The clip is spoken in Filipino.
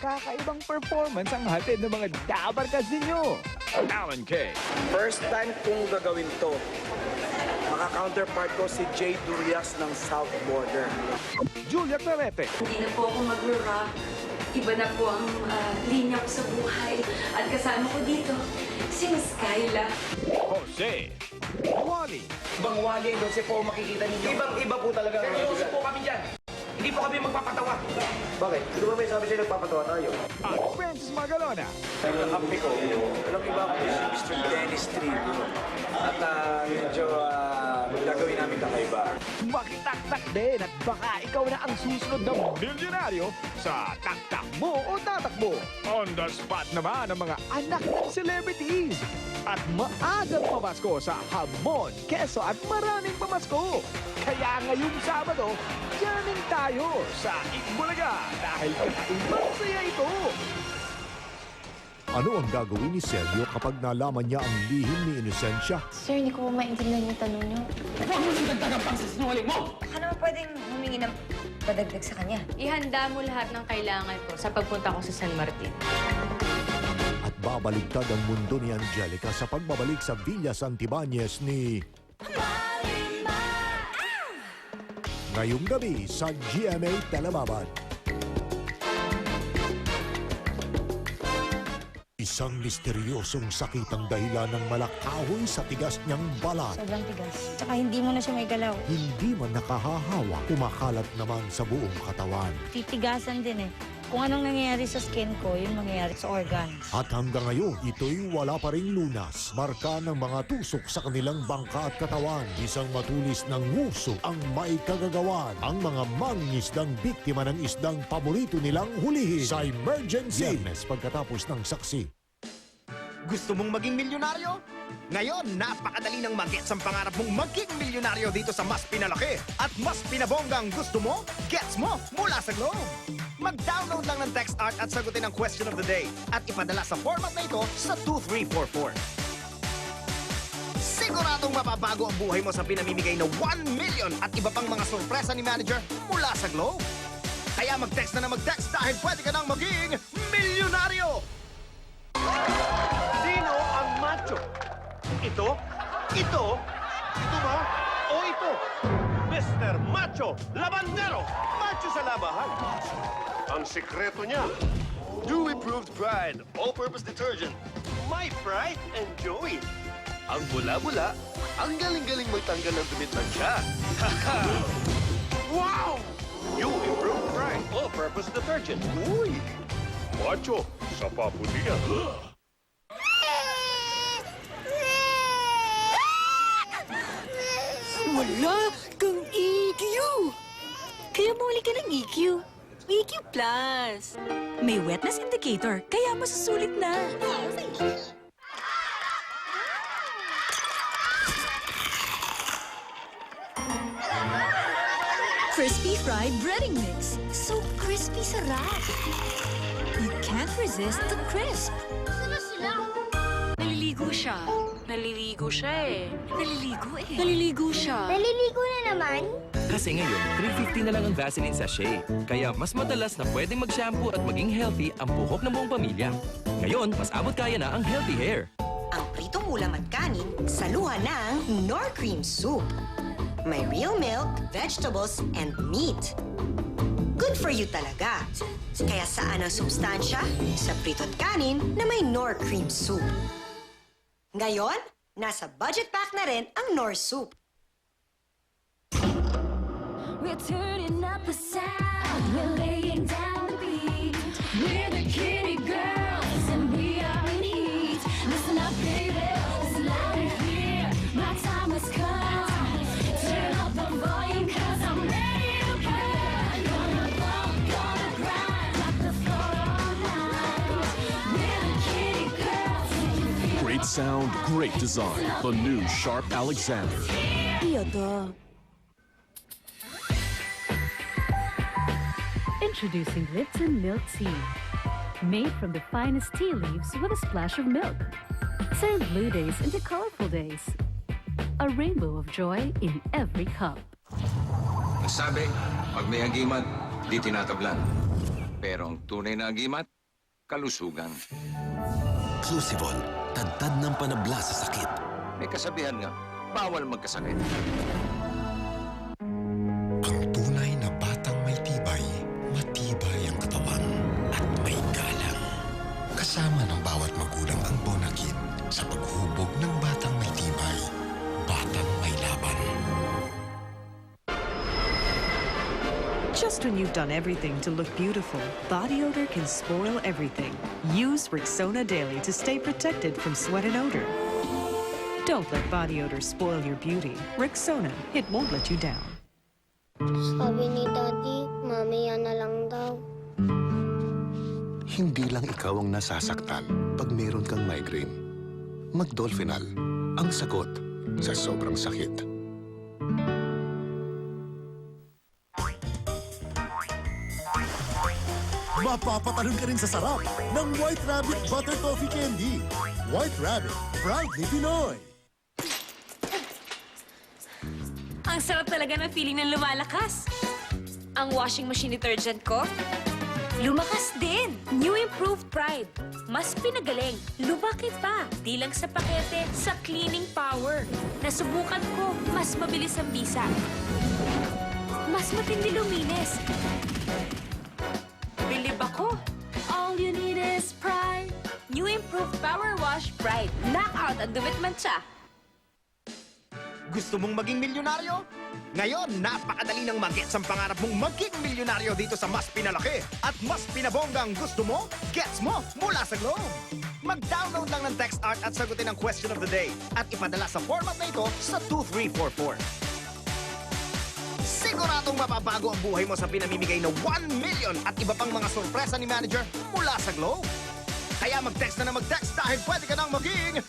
Kakaibang performance ang hatid ng mga dabarkas ninyo. Alan K. First time kong gagawin to. Maka-counterpart ko si Jay Durias ng South Border. Julia Clarete. Hindi na po ako mag-rock. Iba na po ang linya ko sa buhay. At kasama ko dito, si Miss Kyla. Jose. Wally. Ibang wali doon si po makikita ninyo. Ibang-iba po talaga. Seryoso po kami dyan. Hindi po kami magpapatawa. Bakit? Hindi ba may sabi sa'yo nagpapatawa tayo? At Francis Magalona. Ang kampi ko, walang iba ko si Mr. Dennis Trigo. At medyo gagawin namin kakaiba. Makitaktak din at baka ikaw na ang susunod na milyonaryo sa taktak mo o tatakbo. On the spot naman ang mga anak ng celebrities. At maagang pamasko sa hamon, keso at maraming pamasko. Kaya ngayong Sabado, jamming tayo sa Itbulaga dahil kakaibang saya ito. Ano ang gagawin ni Sergio kapag nalaman niya ang lihim ni Inocencia? Sir, hindi ko po maintindihan yung tanong niyo. Huwag mo sundagdag ang pagsisinungaling mo! Baka naman pwedeng humingi ng padagdag sa kanya. Ihanda mo lahat ng kailangan ko sa pagpunta ko sa San Martin. At babaligtad ang mundo ni Angelica sa pagbabalik sa Villa Santibáñez ni... Ngayong gabi sa GMA Telebabad. Isang misteryosong sakit ang dahilan ng malakahoy sa tigas niyang balat. Sobrang tigas. Tsaka hindi mo na siya may galaw. Hindi man nakahahawa, kumakalat naman sa buong katawan. Titigasan din eh. Kung anong nangyayari sa skin ko, yun mangyayari sa organs. At hanggang ngayon, ito'y wala pa ring lunas. Marka ng mga tusok sa kanilang bangka at katawan. Isang matulis ng nguso ang maikagagawan. Ang mga mangingisdang biktima ng isdang paborito nilang hulihin sa emergency. Biyernes pagkatapos ng saksi. Gusto mong maging milyonaryo? Ngayon, napakadali nang mag-gets ang pangarap mong maging milyonaryo dito sa mas pinalaki at mas pinabonggang gusto mo, gets mo mula sa Globe. Mag-download lang ng TextArt at sagutin ang question of the day at ipadala sa format na ito sa 2344. Siguradong mapabago ang buhay mo sa pinamimigay na 1 million at iba pang mga sorpresa ni manager mula sa Globe. Kaya mag-text na mag-text dahil pwede ka nang maging milyonaryo! Sino ang macho? Ito? Ito? Ito ba? O ito? Mr. Macho Labandero! Macho sa labahan! Ang sikreto niya, Dew-Approved Pride All-Purpose Detergent. My pride and joy. Ang bula-bula, ang galing-galing magtanggal ng dumit ng siya. Wow! Dew-Approved Pride All-Purpose Detergent. Uy! Macho sa papuniya. Wala kang EQ! Kaya bumili ka ng EQ. EQ Plus. May wetness indicator, kaya masusulit na. Crispy fried breading mix. So crispy sarap. You can't resist the crisp. Naliligo siya. Naliligo siya eh. Naliligo siya. Naliligo na naman? Kasi ngayon, 350 na lang ang Vaseline sachet. Kaya mas madalas na pwedeng mag-shampoo at maging healthy ang buhok ng buong pamilya. Ngayon, mas abot kaya na ang healthy hair. Ang pritong ulam at kanin, saluhan ng Knorr Cream Soup. May real milk, vegetables, and meat. Good for you talaga. Kaya saan ang substansya? Sa prito't kanin na may Knorr Cream Soup. Ngayon, nasa budget pack na rin ang Knorr Soup. We're turning up the sound. We're laying down the beat. We're the kitty girls and we are in heat. Listen up, baby. It's loud and clear. My time has come. Turn up the volume 'cause I'm ready to burn. Gonna bump, gonna grind. Rock the floor all night. We're the kitty girls and you feel Great sound, great design. The new Sharp Alexander. Introducing Lipton Milk Tea. Made from the finest tea leaves with a splash of milk. Turn blue days into colorful days. A rainbow of joy in every cup. Nasabi, pag may agimat, di tinatablan. Pero ang tunay na agimat, kalusugan. Clusivol, tadtad ng panabla sa sakit. May kasabihan nga, bawal magkasakit. Ang tunay na batang may tibay, matibay ang katawan at may galang. Kasama ng bawat magulang ang Bonakid sa paghubog ng batang may tibay, batang may laban. Just when you've done everything to look beautiful, body odor can spoil everything. Use Rexona Daily to stay protected from sweat and odor. Don't let body odor spoil your beauty. Rexona, it won't let you down. Sabi ni Daddy, mamaya na lang daw. Hindi lang ikaw ang nasasaktan pag meron kang migraine. Mag-Dolphinal, ang sagot sa sobrang sakit. Mapapatalon ka rin sa sarap ng White Rabbit Butter Toffee Candy. White Rabbit, proudly Pinoy. Ang sarap talaga ng feeling ng lumalakas. Ang washing machine detergent ko, lumakas din. New Improved Pride. Mas pinagaling. Lumaki pa. Di lang sa pakete, sa cleaning power. Nasubukan ko, mas mabilis ang bisa. Mas matindi luminis. Bilib ako. All you need is Pride. New Improved Power Wash Pride. Knockout ang dumit mancha. Gusto mong maging milyonaryo? Ngayon, napakadali ng mag-gets ang pangarap mong maging milyonaryo dito sa mas pinalaki at mas pinabonggang gusto mo, gets mo mula sa Globe. Mag-download lang ng text art at sagutin ang question of the day at ipadala sa format na ito sa 2344. Siguradong mapabago ang buhay mo sa pinamimigay na 1 million at iba pang mga sorpresa ni manager mula sa Globe. Kaya mag-text na mag-text dahil pwede ka nang maging